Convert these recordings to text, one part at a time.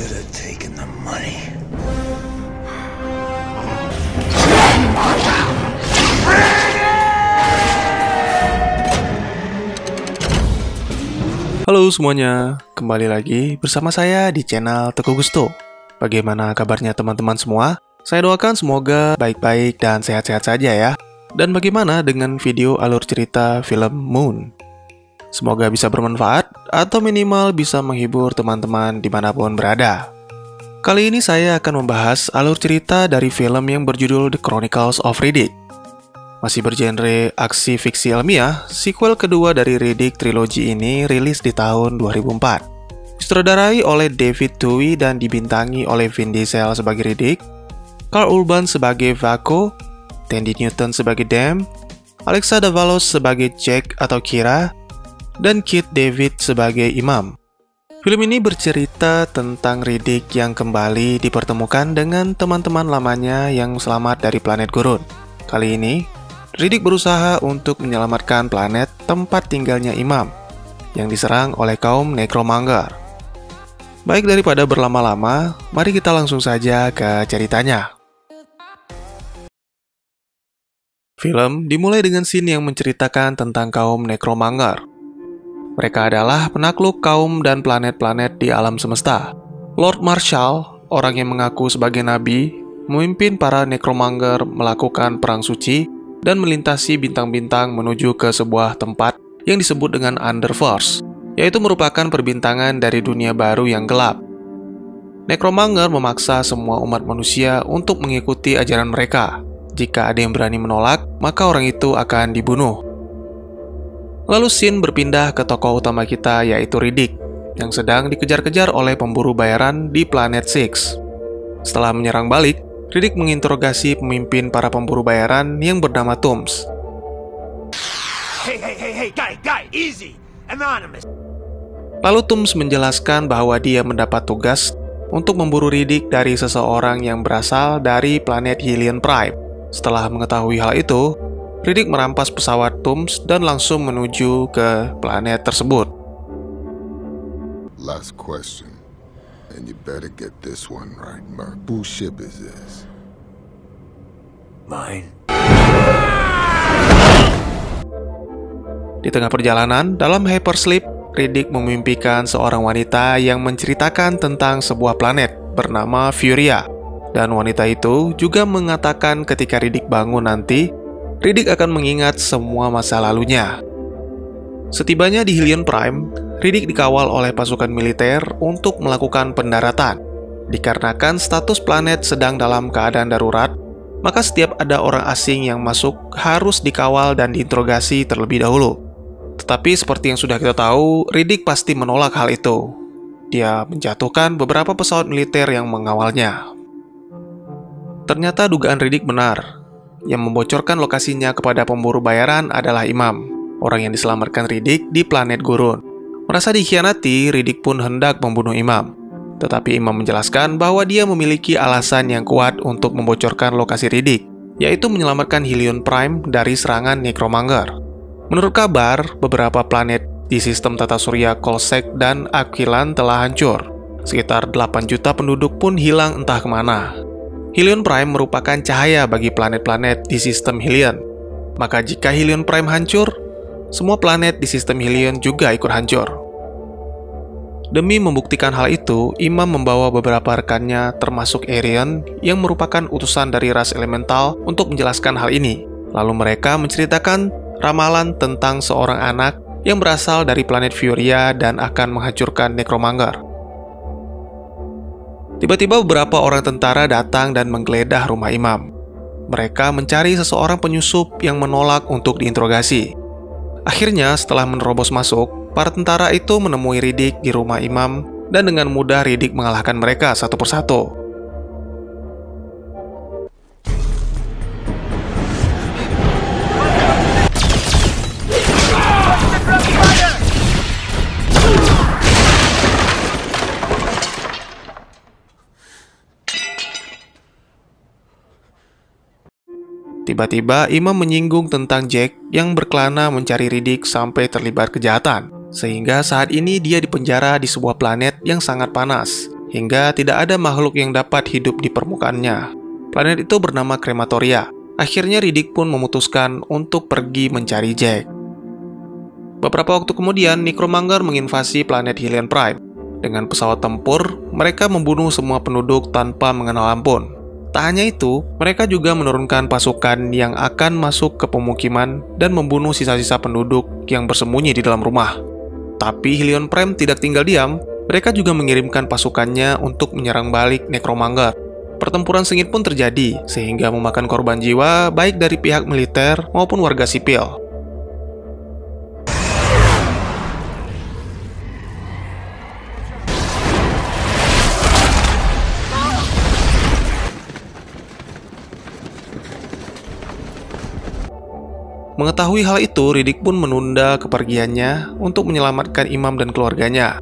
should have taken the money. Halo semuanya, kembali lagi bersama saya di channel Teguh Gusto. Bagaimana kabarnya teman-teman semua? Saya doakan semoga baik-baik dan sehat-sehat saja ya. Dan bagaimana dengan video alur cerita film Moon? Semoga bisa bermanfaat atau minimal bisa menghibur teman-teman dimanapun berada. Kali ini saya akan membahas alur cerita dari film yang berjudul The Chronicles of Riddick. Masih bergenre aksi fiksi ilmiah, sequel kedua dari Riddick trilogi ini rilis di tahun 2004. Disutradarai oleh David Twohy dan dibintangi oleh Vin Diesel sebagai Riddick, Karl Urban sebagai Vaco, Tandy Newton sebagai Dam, Alexa Davalos sebagai Jack atau Kira, dan Keith David sebagai Imam. Film ini bercerita tentang Riddick yang kembali dipertemukan dengan teman-teman lamanya yang selamat dari planet gurun. Kali ini, Riddick berusaha untuk menyelamatkan planet tempat tinggalnya Imam yang diserang oleh kaum Necromonger. Baik daripada berlama-lama, mari kita langsung saja ke ceritanya. Film dimulai dengan scene yang menceritakan tentang kaum Necromonger. Mereka adalah penakluk kaum dan planet-planet di alam semesta. Lord Marshall, orang yang mengaku sebagai nabi, memimpin para Necromonger melakukan perang suci dan melintasi bintang-bintang menuju ke sebuah tempat yang disebut dengan Underverse, yaitu merupakan perbintangan dari dunia baru yang gelap. Necromonger memaksa semua umat manusia untuk mengikuti ajaran mereka. Jika ada yang berani menolak, maka orang itu akan dibunuh. Lalu scene berpindah ke tokoh utama kita, yaitu Riddick, yang sedang dikejar-kejar oleh pemburu bayaran di planet Six. Setelah menyerang balik, Riddick menginterogasi pemimpin para pemburu bayaran yang bernama Tooms. Hey, guy, easy, anonymous. Lalu Tooms menjelaskan bahwa dia mendapat tugas untuk memburu Riddick dari seseorang yang berasal dari planet Hylian Prime. Setelah mengetahui hal itu, Riddick merampas pesawat Tooms dan langsung menuju ke planet tersebut. Last question. And you better get this one right, Merc. Whose ship is this? Mine. Di tengah perjalanan, dalam hypersleep, Riddick memimpikan seorang wanita yang menceritakan tentang sebuah planet bernama Furia. Dan wanita itu juga mengatakan ketika Riddick bangun nanti, Riddick akan mengingat semua masa lalunya. Setibanya di Hylian Prime, Riddick dikawal oleh pasukan militer untuk melakukan pendaratan. Dikarenakan status planet sedang dalam keadaan darurat, maka setiap ada orang asing yang masuk harus dikawal dan diinterogasi terlebih dahulu. Tetapi seperti yang sudah kita tahu, Riddick pasti menolak hal itu. Dia menjatuhkan beberapa pesawat militer yang mengawalnya. Ternyata dugaan Riddick benar. Yang membocorkan lokasinya kepada pemburu bayaran adalah Imam, orang yang diselamatkan Riddick di planet gurun. Merasa dikhianati, Riddick pun hendak membunuh Imam. Tetapi Imam menjelaskan bahwa dia memiliki alasan yang kuat untuk membocorkan lokasi Riddick, yaitu menyelamatkan Hylian Prime dari serangan Necromonger. Menurut kabar, beberapa planet di sistem tata surya Kolsek dan Aquilan telah hancur. Sekitar 8 juta penduduk pun hilang entah kemana. Hylian Prime merupakan cahaya bagi planet-planet di sistem Hylian. Maka jika Hylian Prime hancur, semua planet di sistem Hylian juga ikut hancur. Demi membuktikan hal itu, Imam membawa beberapa rekannya termasuk Arian yang merupakan utusan dari ras elemental untuk menjelaskan hal ini. Lalu mereka menceritakan ramalan tentang seorang anak yang berasal dari planet Furia dan akan menghancurkan Necromonger. Tiba-tiba beberapa orang tentara datang dan menggeledah rumah Imam. Mereka mencari seseorang penyusup yang menolak untuk diinterogasi. Akhirnya, setelah menerobos masuk, para tentara itu menemui Riddick di rumah Imam dan dengan mudah Riddick mengalahkan mereka satu persatu. Tiba-tiba Imam menyinggung tentang Jack yang berkelana mencari Riddick sampai terlibat kejahatan. Sehingga saat ini dia dipenjara di sebuah planet yang sangat panas, hingga tidak ada makhluk yang dapat hidup di permukaannya. Planet itu bernama Krematoria. Akhirnya Riddick pun memutuskan untuk pergi mencari Jack. Beberapa waktu kemudian, Necromonger menginvasi planet Hylian Prime. Dengan pesawat tempur, mereka membunuh semua penduduk tanpa mengenal ampun. Tak hanya itu, mereka juga menurunkan pasukan yang akan masuk ke pemukiman dan membunuh sisa-sisa penduduk yang bersembunyi di dalam rumah. Tapi Hylian Prime tidak tinggal diam, mereka juga mengirimkan pasukannya untuk menyerang balik Necromonger. Pertempuran sengit pun terjadi, sehingga memakan korban jiwa baik dari pihak militer maupun warga sipil. Mengetahui hal itu, Riddick pun menunda kepergiannya untuk menyelamatkan Imam dan keluarganya.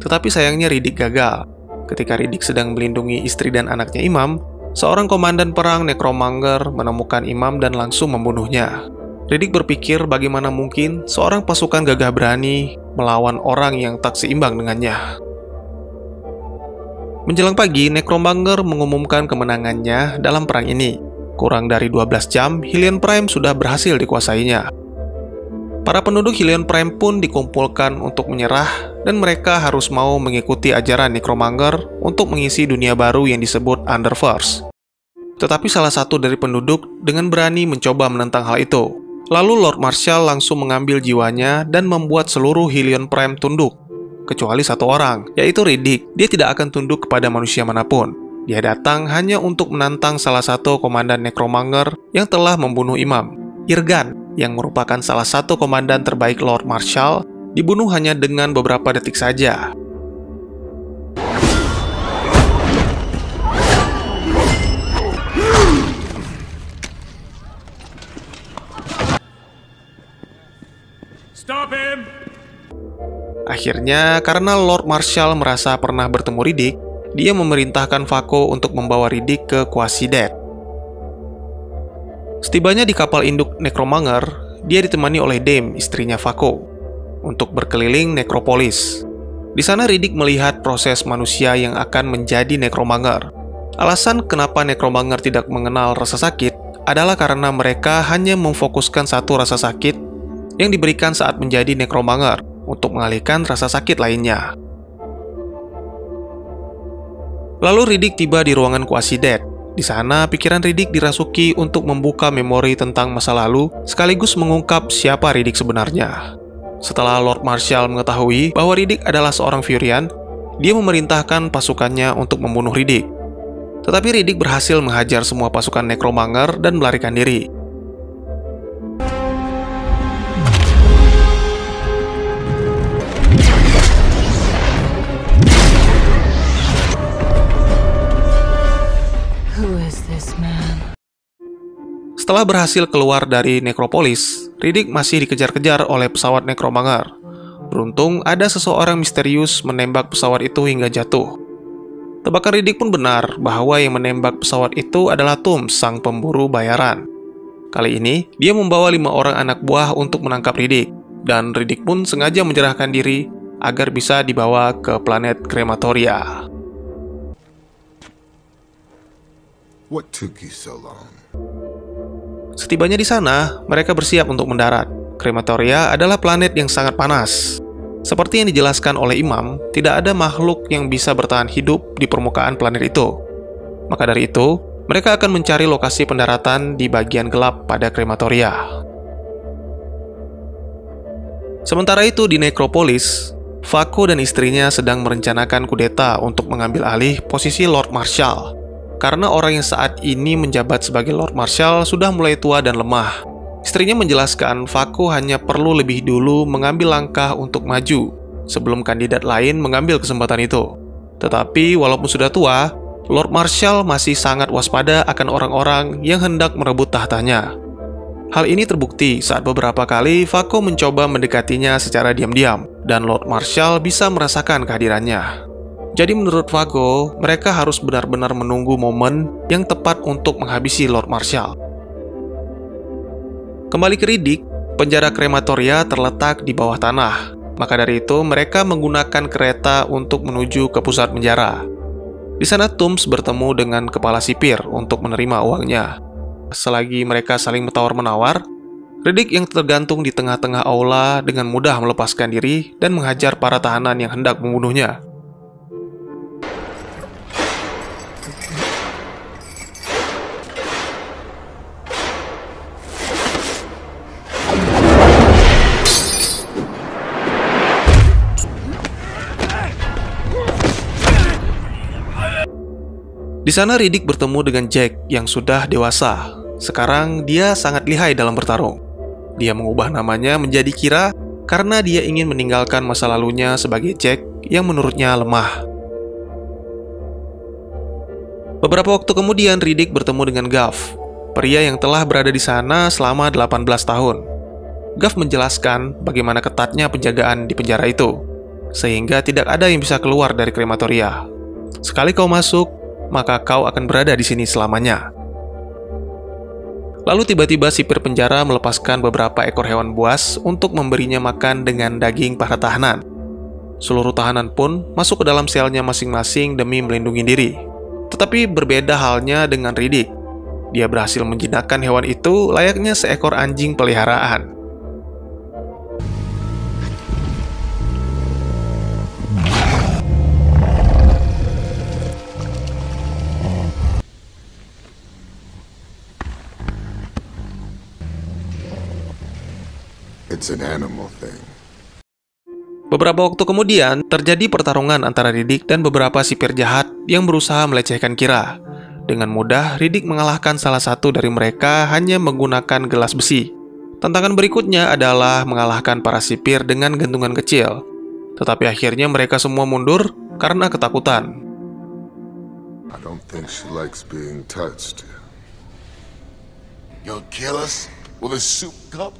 Tetapi sayangnya Riddick gagal. Ketika Riddick sedang melindungi istri dan anaknya Imam, seorang komandan perang Necromonger menemukan Imam dan langsung membunuhnya. Riddick berpikir bagaimana mungkin seorang pasukan gagah berani melawan orang yang tak seimbang dengannya. Menjelang pagi, Necromonger mengumumkan kemenangannya dalam perang ini. Kurang dari 12 jam, Hylian Prime sudah berhasil dikuasainya. Para penduduk Hylian Prime pun dikumpulkan untuk menyerah, dan mereka harus mau mengikuti ajaran Necromonger untuk mengisi dunia baru yang disebut Underverse. Tetapi salah satu dari penduduk dengan berani mencoba menentang hal itu. Lalu Lord Marshall langsung mengambil jiwanya dan membuat seluruh Hylian Prime tunduk. Kecuali satu orang, yaitu Riddick. Dia tidak akan tunduk kepada manusia manapun. Dia datang hanya untuk menantang salah satu komandan Necromonger yang telah membunuh Imam. Irgan, yang merupakan salah satu komandan terbaik Lord Marshall, dibunuh hanya dengan beberapa detik saja. Stop him! Akhirnya, karena Lord Marshall merasa pernah bertemu Riddick, dia memerintahkan Vako untuk membawa Riddick ke Quasi-Death. Setibanya di kapal induk Necromonger, dia ditemani oleh Dame, istrinya Vako, untuk berkeliling Necropolis. Di sana Riddick melihat proses manusia yang akan menjadi Necromonger. Alasan kenapa Necromonger tidak mengenal rasa sakit adalah karena mereka hanya memfokuskan satu rasa sakit yang diberikan saat menjadi Necromonger untuk mengalihkan rasa sakit lainnya. Lalu Riddick tiba di ruangan Quasi-Death. Di sana, pikiran Riddick dirasuki untuk membuka memori tentang masa lalu, sekaligus mengungkap siapa Riddick sebenarnya. Setelah Lord Marshall mengetahui bahwa Riddick adalah seorang Furian, dia memerintahkan pasukannya untuk membunuh Riddick. Tetapi Riddick berhasil menghajar semua pasukan Necromonger dan melarikan diri. Setelah berhasil keluar dari Necropolis, Riddick masih dikejar-kejar oleh pesawat Necromonger. Beruntung, ada seseorang misterius menembak pesawat itu hingga jatuh. Tebakan Riddick pun benar bahwa yang menembak pesawat itu adalah Tooms, sang pemburu bayaran. Kali ini, dia membawa 5 orang anak buah untuk menangkap Riddick, dan Riddick pun sengaja menyerahkan diri agar bisa dibawa ke planet Krematoria. What took you so long? Setibanya di sana, mereka bersiap untuk mendarat. Krematoria adalah planet yang sangat panas. Seperti yang dijelaskan oleh Imam, tidak ada makhluk yang bisa bertahan hidup di permukaan planet itu. Maka dari itu, mereka akan mencari lokasi pendaratan di bagian gelap pada Krematoria. Sementara itu di Necropolis, Vako dan istrinya sedang merencanakan kudeta untuk mengambil alih posisi Lord Marshall. Karena orang yang saat ini menjabat sebagai Lord Marshall sudah mulai tua dan lemah. Istrinya menjelaskan Vako hanya perlu lebih dulu mengambil langkah untuk maju sebelum kandidat lain mengambil kesempatan itu. Tetapi walaupun sudah tua, Lord Marshall masih sangat waspada akan orang-orang yang hendak merebut tahtanya. Hal ini terbukti saat beberapa kali Vako mencoba mendekatinya secara diam-diam, dan Lord Marshall bisa merasakan kehadirannya. Jadi menurut Vako, mereka harus benar-benar menunggu momen yang tepat untuk menghabisi Lord Marshall. Kembali ke Riddick, penjara Krematoria terletak di bawah tanah. Maka dari itu, mereka menggunakan kereta untuk menuju ke pusat penjara. Di sana Toomes bertemu dengan kepala sipir untuk menerima uangnya. Selagi mereka saling tawar-menawar, Riddick yang tergantung di tengah-tengah aula dengan mudah melepaskan diri dan menghajar para tahanan yang hendak membunuhnya. Di sana Riddick bertemu dengan Jack yang sudah dewasa. Sekarang dia sangat lihai dalam bertarung. Dia mengubah namanya menjadi Kira karena dia ingin meninggalkan masa lalunya sebagai Jack yang menurutnya lemah. Beberapa waktu kemudian Riddick bertemu dengan Gav, pria yang telah berada di sana selama 18 tahun. Gav menjelaskan bagaimana ketatnya penjagaan di penjara itu, sehingga tidak ada yang bisa keluar dari krematoria. Sekali kau masuk, maka kau akan berada di sini selamanya. Lalu tiba-tiba sipir penjara melepaskan beberapa ekor hewan buas untuk memberinya makan dengan daging para tahanan. Seluruh tahanan pun masuk ke dalam selnya masing-masing demi melindungi diri. Tetapi berbeda halnya dengan Riddick. Dia berhasil menjinakkan hewan itu layaknya seekor anjing peliharaan. It's an animal thing. Beberapa waktu kemudian, terjadi pertarungan antara Riddick dan beberapa sipir jahat yang berusaha melecehkan Kira. Dengan mudah, Riddick mengalahkan salah satu dari mereka hanya menggunakan gelas besi. Tantangan berikutnya adalah mengalahkan para sipir dengan gantungan kecil. Tetapi akhirnya mereka semua mundur karena ketakutan. I don't think she likes being touched. You'll kill us with a soup cup?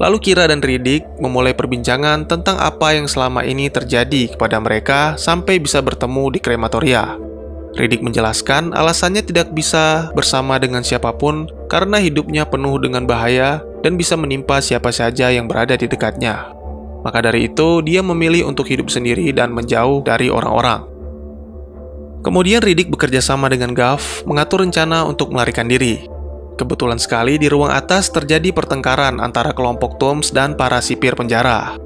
Lalu Kira dan Riddick memulai perbincangan tentang apa yang selama ini terjadi kepada mereka sampai bisa bertemu di krematoria. Riddick menjelaskan alasannya tidak bisa bersama dengan siapapun karena hidupnya penuh dengan bahaya dan bisa menimpa siapa saja yang berada di dekatnya. Maka dari itu, dia memilih untuk hidup sendiri dan menjauh dari orang-orang. Kemudian Riddick bekerja sama dengan Gav mengatur rencana untuk melarikan diri. Kebetulan sekali di ruang atas terjadi pertengkaran antara kelompok Toomes dan para sipir penjara.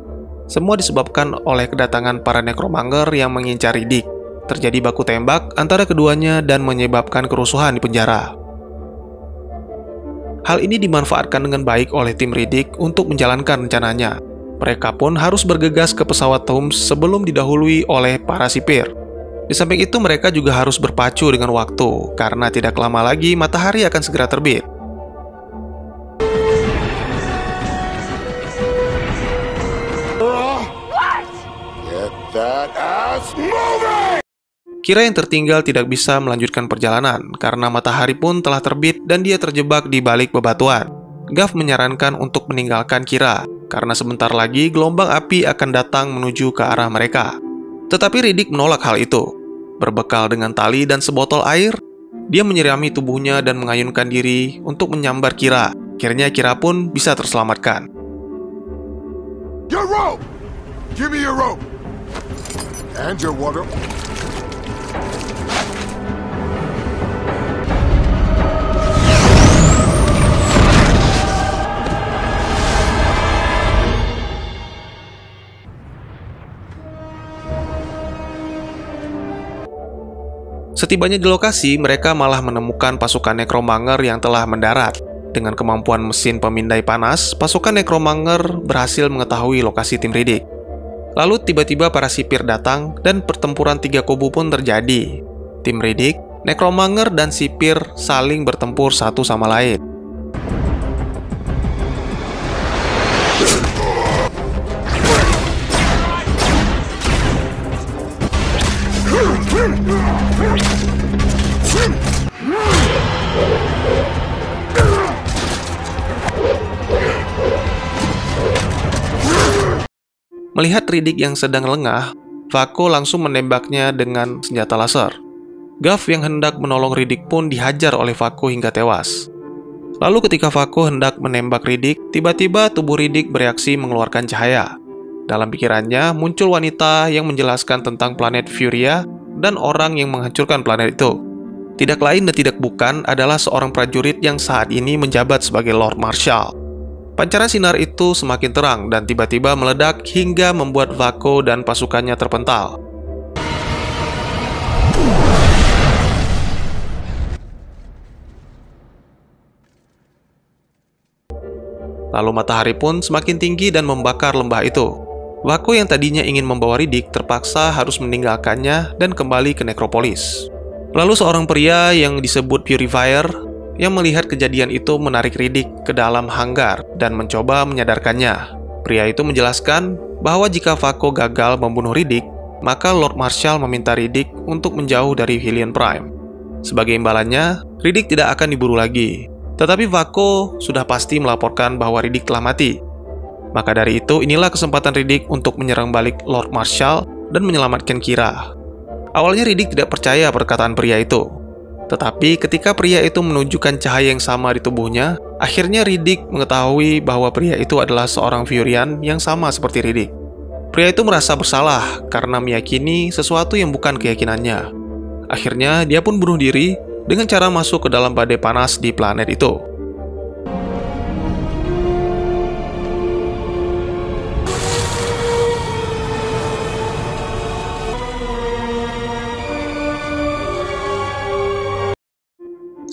Semua disebabkan oleh kedatangan para nekromanger yang mengincar Riddick. Terjadi baku tembak antara keduanya dan menyebabkan kerusuhan di penjara. Hal ini dimanfaatkan dengan baik oleh tim Riddick untuk menjalankan rencananya. Mereka pun harus bergegas ke pesawat Toomes sebelum didahului oleh para sipir. Di samping itu mereka juga harus berpacu dengan waktu, karena tidak lama lagi matahari akan segera terbit. Get that ass moving! Kira yang tertinggal tidak bisa melanjutkan perjalanan, karena matahari pun telah terbit dan dia terjebak di balik bebatuan. Gav menyarankan untuk meninggalkan Kira, karena sebentar lagi gelombang api akan datang menuju ke arah mereka. Tetapi Riddick menolak hal itu. Berbekal dengan tali dan sebotol air, dia menyirami tubuhnya dan mengayunkan diri untuk menyambar Kira. Akhirnya Kira pun bisa terselamatkan. Your rope! Give me your rope! And your water. Setibanya di lokasi, mereka malah menemukan pasukan nekromanger yang telah mendarat. Dengan kemampuan mesin pemindai panas, pasukan nekromanger berhasil mengetahui lokasi tim Riddick. Lalu tiba-tiba para sipir datang dan pertempuran 3 kubu pun terjadi. Tim Riddick, nekromanger, dan sipir saling bertempur satu sama lain. Melihat Riddick yang sedang lengah, Vako langsung menembaknya dengan senjata laser. Gav yang hendak menolong Riddick pun dihajar oleh Vako hingga tewas. Lalu ketika Vako hendak menembak Riddick, tiba-tiba tubuh Riddick bereaksi mengeluarkan cahaya. Dalam pikirannya muncul wanita yang menjelaskan tentang planet Furia dan orang yang menghancurkan planet itu. Tidak lain dan tidak bukan adalah seorang prajurit yang saat ini menjabat sebagai Lord Marshal. Pancaran sinar itu semakin terang dan tiba-tiba meledak hingga membuat Vako dan pasukannya terpental. Lalu matahari pun semakin tinggi dan membakar lembah itu. Vako yang tadinya ingin membawa Riddick terpaksa harus meninggalkannya dan kembali ke nekropolis. Lalu seorang pria yang disebut Purifier yang melihat kejadian itu menarik Riddick ke dalam hanggar dan mencoba menyadarkannya. Pria itu menjelaskan bahwa jika Vako gagal membunuh Riddick, maka Lord Marshal meminta Riddick untuk menjauh dari Hylian Prime. Sebagai imbalannya, Riddick tidak akan diburu lagi. Tetapi Vako sudah pasti melaporkan bahwa Riddick telah mati. Maka dari itu, inilah kesempatan Riddick untuk menyerang balik Lord Marshal dan menyelamatkan Kira. Awalnya Riddick tidak percaya perkataan pria itu. Tetapi ketika pria itu menunjukkan cahaya yang sama di tubuhnya, akhirnya Riddick mengetahui bahwa pria itu adalah seorang Furian yang sama seperti Riddick. Pria itu merasa bersalah karena meyakini sesuatu yang bukan keyakinannya. Akhirnya dia pun bunuh diri dengan cara masuk ke dalam badai panas di planet itu.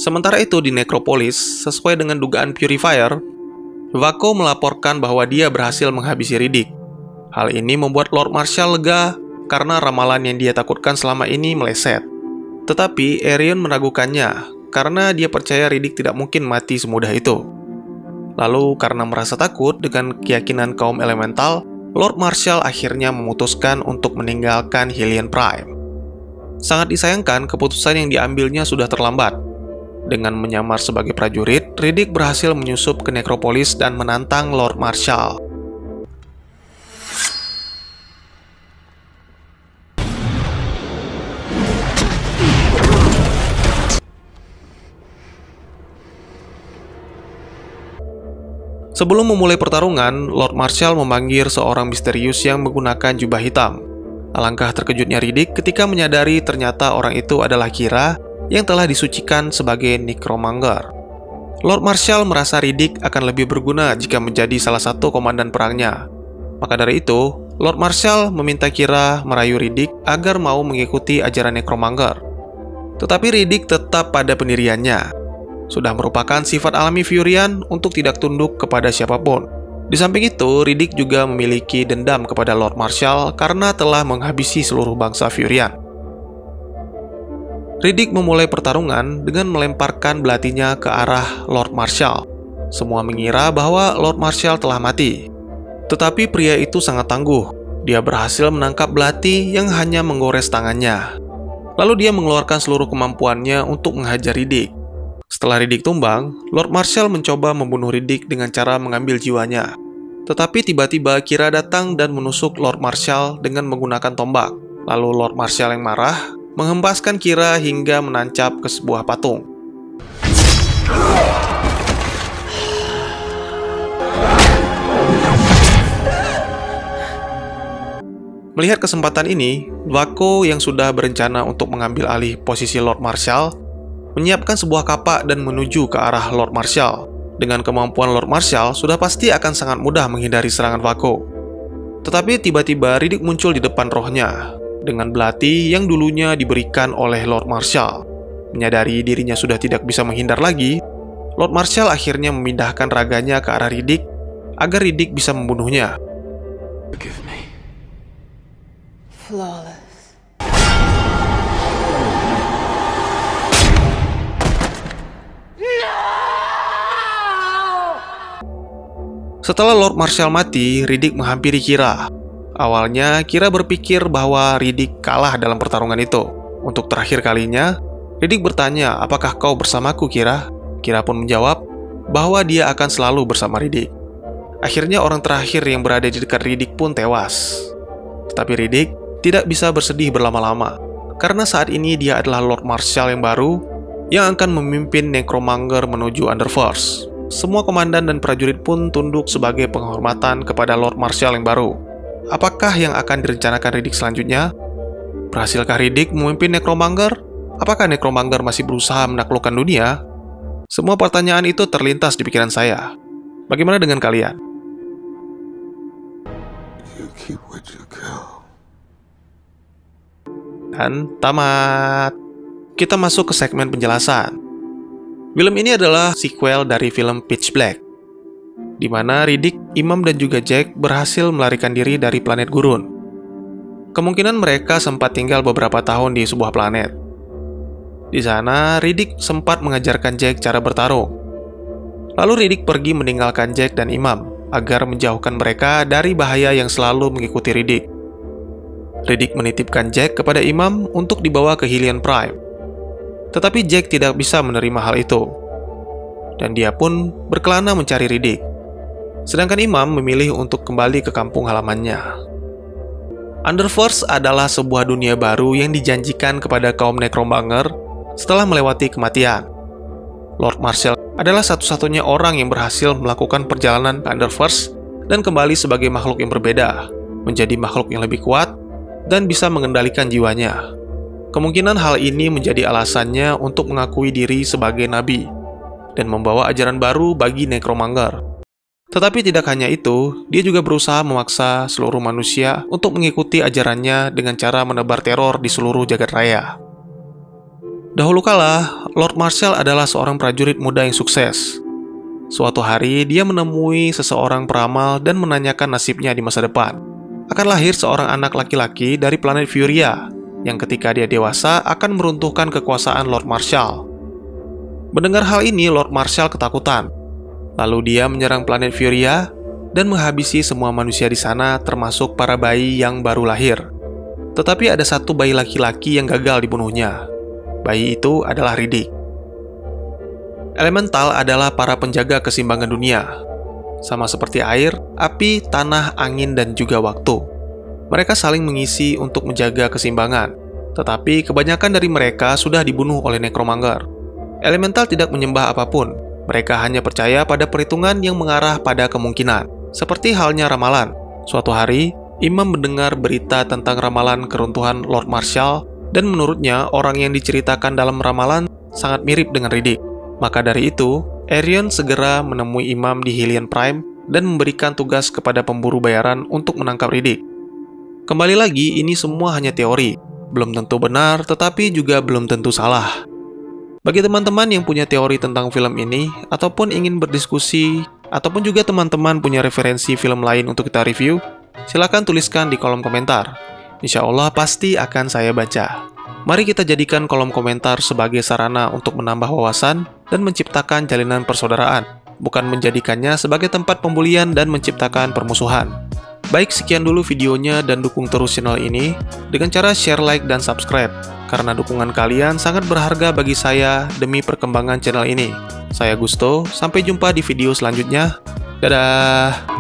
Sementara itu di nekropolis, sesuai dengan dugaan Purifier, Vako melaporkan bahwa dia berhasil menghabisi Riddick. Hal ini membuat Lord Marshal lega karena ramalan yang dia takutkan selama ini meleset. Tetapi Aerion meragukannya karena dia percaya Riddick tidak mungkin mati semudah itu. Lalu karena merasa takut dengan keyakinan kaum elemental, Lord Marshal akhirnya memutuskan untuk meninggalkan Hylian Prime. Sangat disayangkan keputusan yang diambilnya sudah terlambat. Dengan menyamar sebagai prajurit, Riddick berhasil menyusup ke nekropolis dan menantang Lord Marshal. Sebelum memulai pertarungan, Lord Marshal memanggil seorang misterius yang menggunakan jubah hitam. Alangkah terkejutnya Riddick ketika menyadari ternyata orang itu adalah Kira yang telah disucikan sebagai Necromonger. Lord Marshal merasa Riddick akan lebih berguna jika menjadi salah satu komandan perangnya. Maka dari itu, Lord Marshal meminta Kira merayu Riddick agar mau mengikuti ajaran Necromonger. Tetapi Riddick tetap pada pendiriannya. Sudah merupakan sifat alami Furian untuk tidak tunduk kepada siapapun. Di samping itu, Riddick juga memiliki dendam kepada Lord Marshal karena telah menghabisi seluruh bangsa Furian. Riddick memulai pertarungan dengan melemparkan belatinya ke arah Lord Marshal. Semua mengira bahwa Lord Marshal telah mati. Tetapi pria itu sangat tangguh. Dia berhasil menangkap belati yang hanya menggores tangannya. Lalu dia mengeluarkan seluruh kemampuannya untuk menghajar Riddick. Setelah Riddick tumbang, Lord Marshal mencoba membunuh Riddick dengan cara mengambil jiwanya. Tetapi tiba-tiba Kira datang dan menusuk Lord Marshal dengan menggunakan tombak. Lalu Lord Marshal yang marah menghempaskan Kira hingga menancap ke sebuah patung. Melihat kesempatan ini, Vako yang sudah berencana untuk mengambil alih posisi Lord Marshal menyiapkan sebuah kapak dan menuju ke arah Lord Marshal. Dengan kemampuan Lord Marshal, sudah pasti akan sangat mudah menghindari serangan Vako. Tetapi tiba-tiba Riddick muncul di depan rohnya dengan belati yang dulunya diberikan oleh Lord Marshal. Menyadari dirinya sudah tidak bisa menghindar lagi, Lord Marshal akhirnya memindahkan raganya ke arah Riddick agar Riddick bisa membunuhnya. Forgive me. Flawless. Setelah Lord Marshal mati, Riddick menghampiri Kira. Awalnya, Kira berpikir bahwa Riddick kalah dalam pertarungan itu. Untuk terakhir kalinya, Riddick bertanya, "Apakah kau bersamaku, Kira?" Kira pun menjawab bahwa dia akan selalu bersama Riddick. Akhirnya orang terakhir yang berada di dekat Riddick pun tewas. Tetapi Riddick tidak bisa bersedih berlama-lama, karena saat ini dia adalah Lord Marshal yang baru yang akan memimpin Necromonger menuju Underforce. Semua komandan dan prajurit pun tunduk sebagai penghormatan kepada Lord Marshal yang baru. Apakah yang akan direncanakan Riddick selanjutnya? Berhasilkah Riddick memimpin Necromonger? Apakah Necromonger masih berusaha menaklukkan dunia? Semua pertanyaan itu terlintas di pikiran saya. Bagaimana dengan kalian? You keep what you kill. Dan tamat. Kita masuk ke segmen penjelasan. Film ini adalah sequel dari film Pitch Black, di mana Riddick, Imam, dan juga Jack berhasil melarikan diri dari planet gurun. Kemungkinan mereka sempat tinggal beberapa tahun di sebuah planet. Di sana, Riddick sempat mengajarkan Jack cara bertarung. Lalu Riddick pergi meninggalkan Jack dan Imam agar menjauhkan mereka dari bahaya yang selalu mengikuti Riddick. Riddick menitipkan Jack kepada Imam untuk dibawa ke Hylian Prime. Tetapi Jack tidak bisa menerima hal itu, dan dia pun berkelana mencari Riddick. Sedangkan Imam memilih untuk kembali ke kampung halamannya. Underforce adalah sebuah dunia baru yang dijanjikan kepada kaum Necromonger setelah melewati kematian. Lord Marshal adalah satu-satunya orang yang berhasil melakukan perjalanan ke Underforce dan kembali sebagai makhluk yang berbeda, menjadi makhluk yang lebih kuat dan bisa mengendalikan jiwanya. Kemungkinan hal ini menjadi alasannya untuk mengakui diri sebagai nabi dan membawa ajaran baru bagi Necromonger. Tetapi tidak hanya itu, dia juga berusaha memaksa seluruh manusia untuk mengikuti ajarannya dengan cara menebar teror di seluruh jagat raya. Dahulu kala, Lord Marshal adalah seorang prajurit muda yang sukses. Suatu hari, dia menemui seseorang peramal dan menanyakan nasibnya di masa depan. Akan lahir seorang anak laki-laki dari planet Furia, yang ketika dia dewasa akan meruntuhkan kekuasaan Lord Marshal. Mendengar hal ini, Lord Marshal ketakutan. Lalu dia menyerang planet Furia dan menghabisi semua manusia di sana, termasuk para bayi yang baru lahir. Tetapi ada satu bayi laki-laki yang gagal dibunuhnya. Bayi itu adalah Riddick. Elemental adalah para penjaga keseimbangan dunia, sama seperti air, api, tanah, angin, dan juga waktu. Mereka saling mengisi untuk menjaga keseimbangan, tetapi kebanyakan dari mereka sudah dibunuh oleh Necromonger. Elemental tidak menyembah apapun, mereka hanya percaya pada perhitungan yang mengarah pada kemungkinan. Seperti halnya ramalan. Suatu hari, Imam mendengar berita tentang ramalan keruntuhan Lord Marshal, dan menurutnya orang yang diceritakan dalam ramalan sangat mirip dengan Riddick. Maka dari itu, Arion segera menemui Imam di Hylian Prime dan memberikan tugas kepada pemburu bayaran untuk menangkap Riddick. Kembali lagi, ini semua hanya teori. Belum tentu benar, tetapi juga belum tentu salah. Bagi teman-teman yang punya teori tentang film ini, ataupun ingin berdiskusi, ataupun juga teman-teman punya referensi film lain untuk kita review, silakan tuliskan di kolom komentar. Insya Allah pasti akan saya baca. Mari kita jadikan kolom komentar sebagai sarana untuk menambah wawasan dan menciptakan jalinan persaudaraan, bukan menjadikannya sebagai tempat pembulian dan menciptakan permusuhan. Baik, sekian dulu videonya dan dukung terus channel ini dengan cara share, like, dan subscribe. Karena dukungan kalian sangat berharga bagi saya demi perkembangan channel ini. Saya Gusto, sampai jumpa di video selanjutnya. Dadah!